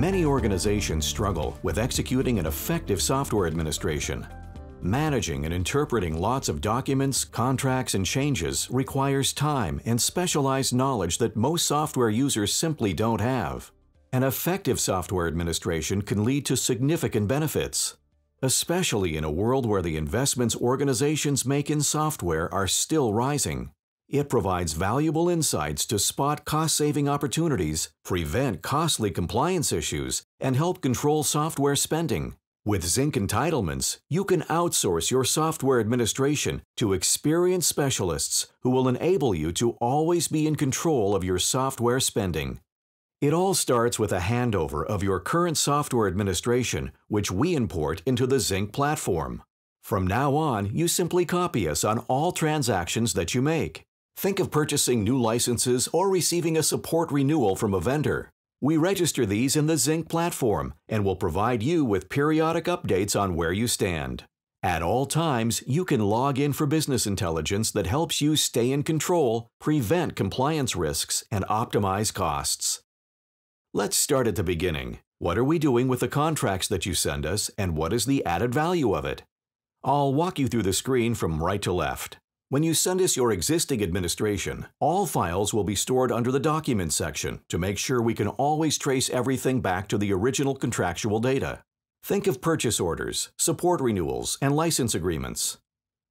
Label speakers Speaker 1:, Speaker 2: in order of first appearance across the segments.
Speaker 1: Many organizations struggle with executing an effective software administration. Managing and interpreting lots of documents, contracts, and changes requires time and specialized knowledge that most software users simply don't have. An effective software administration can lead to significant benefits, especially in a world where the investments organizations make in software are still rising. It provides valuable insights to spot cost-saving opportunities, prevent costly compliance issues, and help control software spending. With Zyncc Entitlements, you can outsource your software administration to experienced specialists who will enable you to always be in control of your software spending. It all starts with a handover of your current software administration, which we import into the Zyncc platform. From now on, you simply copy us on all transactions that you make. Think of purchasing new licenses or receiving a support renewal from a vendor. We register these in the Zyncc platform and will provide you with periodic updates on where you stand. At all times, you can log in for business intelligence that helps you stay in control, prevent compliance risks, and optimize costs. Let's start at the beginning. What are we doing with the contracts that you send us, and what is the added value of it? I'll walk you through the screen from right to left. When you send us your existing administration, all files will be stored under the Documents section to make sure we can always trace everything back to the original contractual data. Think of purchase orders, support renewals, and license agreements.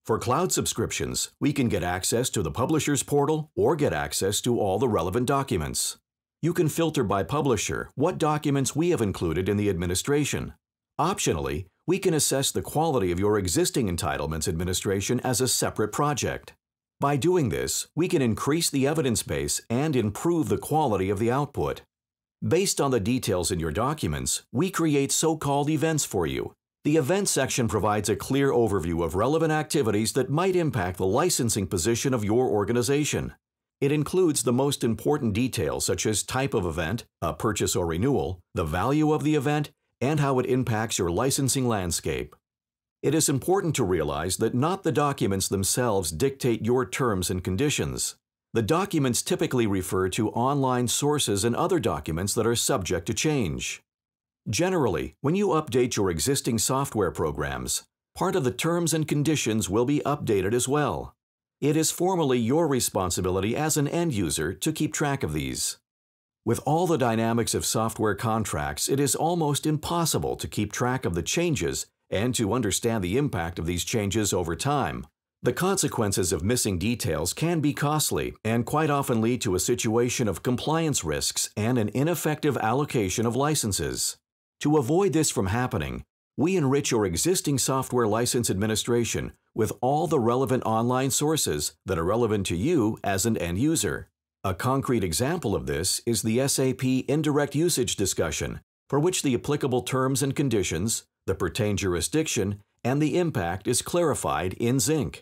Speaker 1: For cloud subscriptions, we can get access to the publisher's portal or get access to all the relevant documents. You can filter by publisher what documents we have included in the administration. Optionally, we can assess the quality of your existing entitlements administration as a separate project. By doing this, we can increase the evidence base and improve the quality of the output. Based on the details in your documents, we create so-called events for you. The Events section provides a clear overview of relevant activities that might impact the licensing position of your organization. It includes the most important details such as type of event, a purchase or renewal, the value of the event, and how it impacts your licensing landscape. It is important to realize that not the documents themselves dictate your terms and conditions. The documents typically refer to online sources and other documents that are subject to change. Generally, when you update your existing software programs, part of the terms and conditions will be updated as well. It is formally your responsibility as an end user to keep track of these. With all the dynamics of software contracts, it is almost impossible to keep track of the changes and to understand the impact of these changes over time. The consequences of missing details can be costly and quite often lead to a situation of compliance risks and an ineffective allocation of licenses. To avoid this from happening, we enrich your existing software license administration with all the relevant online sources that are relevant to you as an end user. A concrete example of this is the SAP Indirect Usage discussion, for which the applicable terms and conditions, the pertain jurisdiction, and the impact is clarified in Zyncc.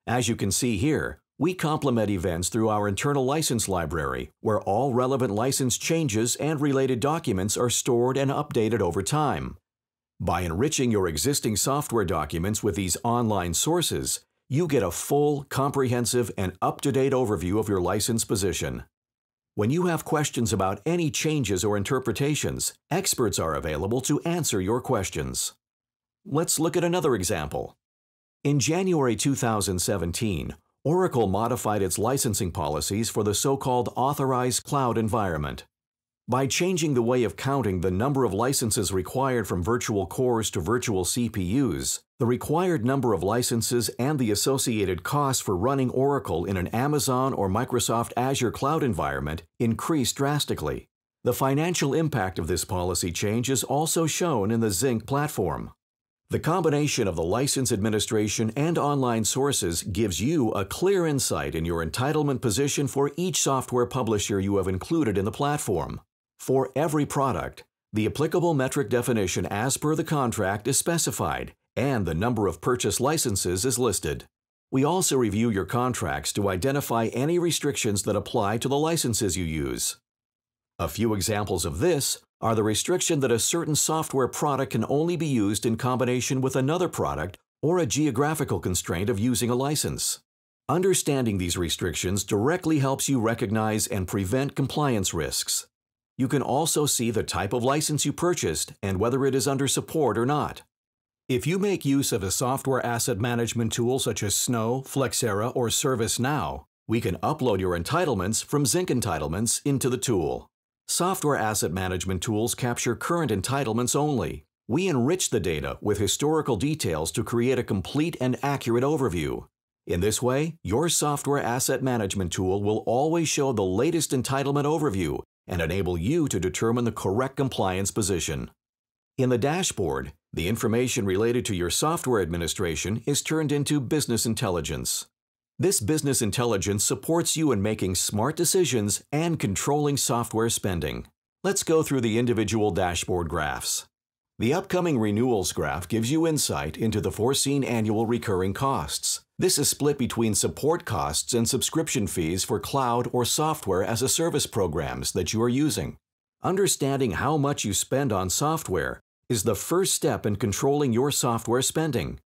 Speaker 1: As you can see here, we complement events through our internal license library, where all relevant license changes and related documents are stored and updated over time. By enriching your existing software documents with these online sources, you get a full, comprehensive, and up-to-date overview of your license position. When you have questions about any changes or interpretations, experts are available to answer your questions. Let's look at another example. In January 2017, Oracle modified its licensing policies for the so-called authorized cloud environment. By changing the way of counting the number of licenses required from virtual cores to virtual CPUs, the required number of licenses and the associated costs for running Oracle in an Amazon or Microsoft Azure cloud environment increased drastically. The financial impact of this policy change is also shown in the Zyncc platform. The combination of the license administration and online sources gives you a clear insight in your entitlement position for each software publisher you have included in the platform. For every product, the applicable metric definition as per the contract is specified, and the number of purchase licenses is listed. We also review your contracts to identify any restrictions that apply to the licenses you use. A few examples of this are the restriction that a certain software product can only be used in combination with another product or a geographical constraint of using a license. Understanding these restrictions directly helps you recognize and prevent compliance risks. You can also see the type of license you purchased and whether it is under support or not. If you make use of a software asset management tool such as Snow, Flexera, or ServiceNow, we can upload your entitlements from Zyncc Entitlements into the tool. Software asset management tools capture current entitlements only. We enrich the data with historical details to create a complete and accurate overview. In this way, your software asset management tool will always show the latest entitlement overview and enable you to determine the correct compliance position. In the dashboard, the information related to your software administration is turned into business intelligence. This business intelligence supports you in making smart decisions and controlling software spending. Let's go through the individual dashboard graphs. The upcoming renewals graph gives you insight into the foreseen annual recurring costs. This is split between support costs and subscription fees for cloud or software as a service programs that you are using. Understanding how much you spend on software is the first step in controlling your software spending.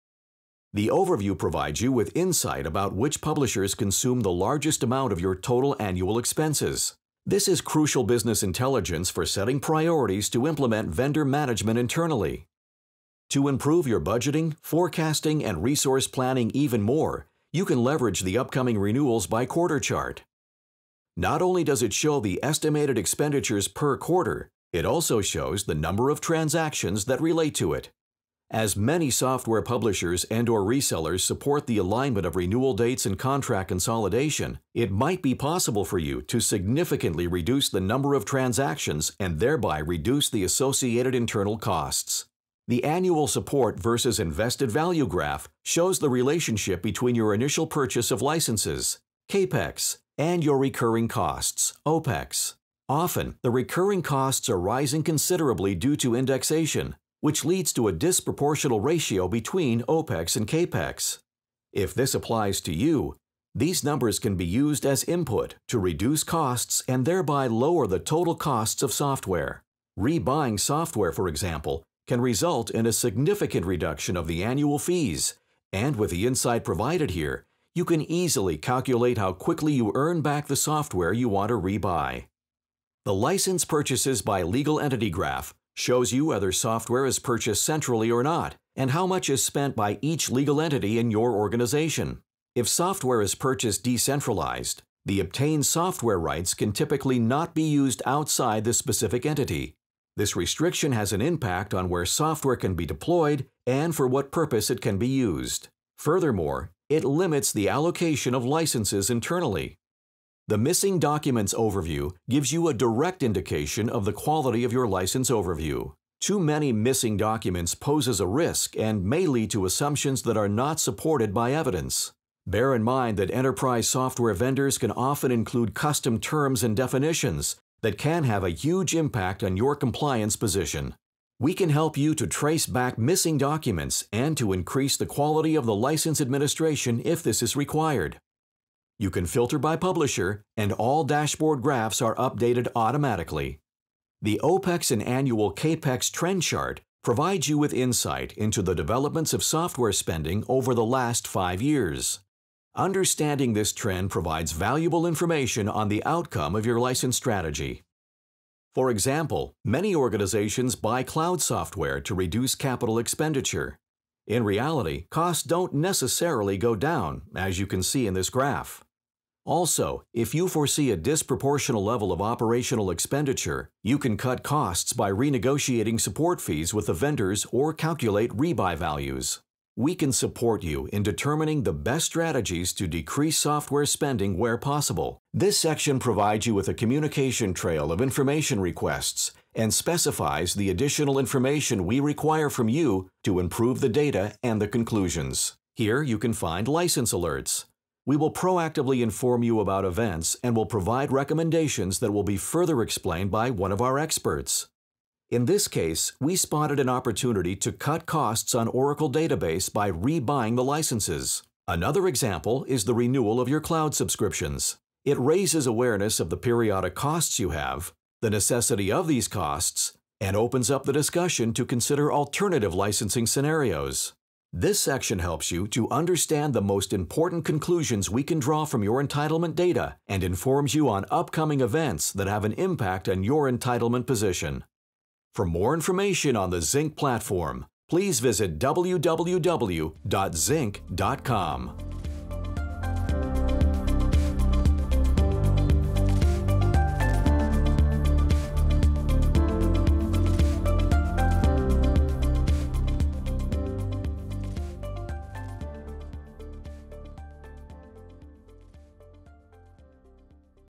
Speaker 1: The overview provides you with insight about which publishers consume the largest amount of your total annual expenses. This is crucial business intelligence for setting priorities to implement vendor management internally. To improve your budgeting, forecasting, and resource planning even more, you can leverage the upcoming renewals by quarter chart. Not only does it show the estimated expenditures per quarter, it also shows the number of transactions that relate to it. As many software publishers and/or resellers support the alignment of renewal dates and contract consolidation, it might be possible for you to significantly reduce the number of transactions and thereby reduce the associated internal costs. The annual support versus invested value graph shows the relationship between your initial purchase of licenses, CAPEX, and your recurring costs, OPEX. Often, the recurring costs are rising considerably due to indexation, which leads to a disproportional ratio between OPEX and CAPEX. If this applies to you, these numbers can be used as input to reduce costs and thereby lower the total costs of software. Rebuying software, for example, can result in a significant reduction of the annual fees, and with the insight provided here, you can easily calculate how quickly you earn back the software you want to rebuy. The license purchases by legal entity graph shows you whether software is purchased centrally or not, and how much is spent by each legal entity in your organization. If software is purchased decentralized, the obtained software rights can typically not be used outside the specific entity. This restriction has an impact on where software can be deployed and for what purpose it can be used. Furthermore, it limits the allocation of licenses internally. The Missing Documents overview gives you a direct indication of the quality of your license overview. Too many missing documents poses a risk and may lead to assumptions that are not supported by evidence. Bear in mind that enterprise software vendors can often include custom terms and definitions that can have a huge impact on your compliance position. We can help you to trace back missing documents and to increase the quality of the license administration if this is required. You can filter by publisher, and all dashboard graphs are updated automatically. The OPEX and annual CAPEX trend chart provides you with insight into the developments of software spending over the last 5 years. Understanding this trend provides valuable information on the outcome of your license strategy. For example, many organizations buy cloud software to reduce capital expenditure. In reality, costs don't necessarily go down, as you can see in this graph. Also, if you foresee a disproportional level of operational expenditure, you can cut costs by renegotiating support fees with the vendors or calculate rebuy values. We can support you in determining the best strategies to decrease software spending where possible. This section provides you with a communication trail of information requests and specifies the additional information we require from you to improve the data and the conclusions. Here you can find license alerts. We will proactively inform you about events and will provide recommendations that will be further explained by one of our experts. In this case, we spotted an opportunity to cut costs on Oracle database by rebuying the licenses. Another example is the renewal of your cloud subscriptions. It raises awareness of the periodic costs you have, the necessity of these costs, and opens up the discussion to consider alternative licensing scenarios. This section helps you to understand the most important conclusions we can draw from your entitlement data and informs you on upcoming events that have an impact on your entitlement position. For more information on the Zyncc platform, please visit www.zyncc.com.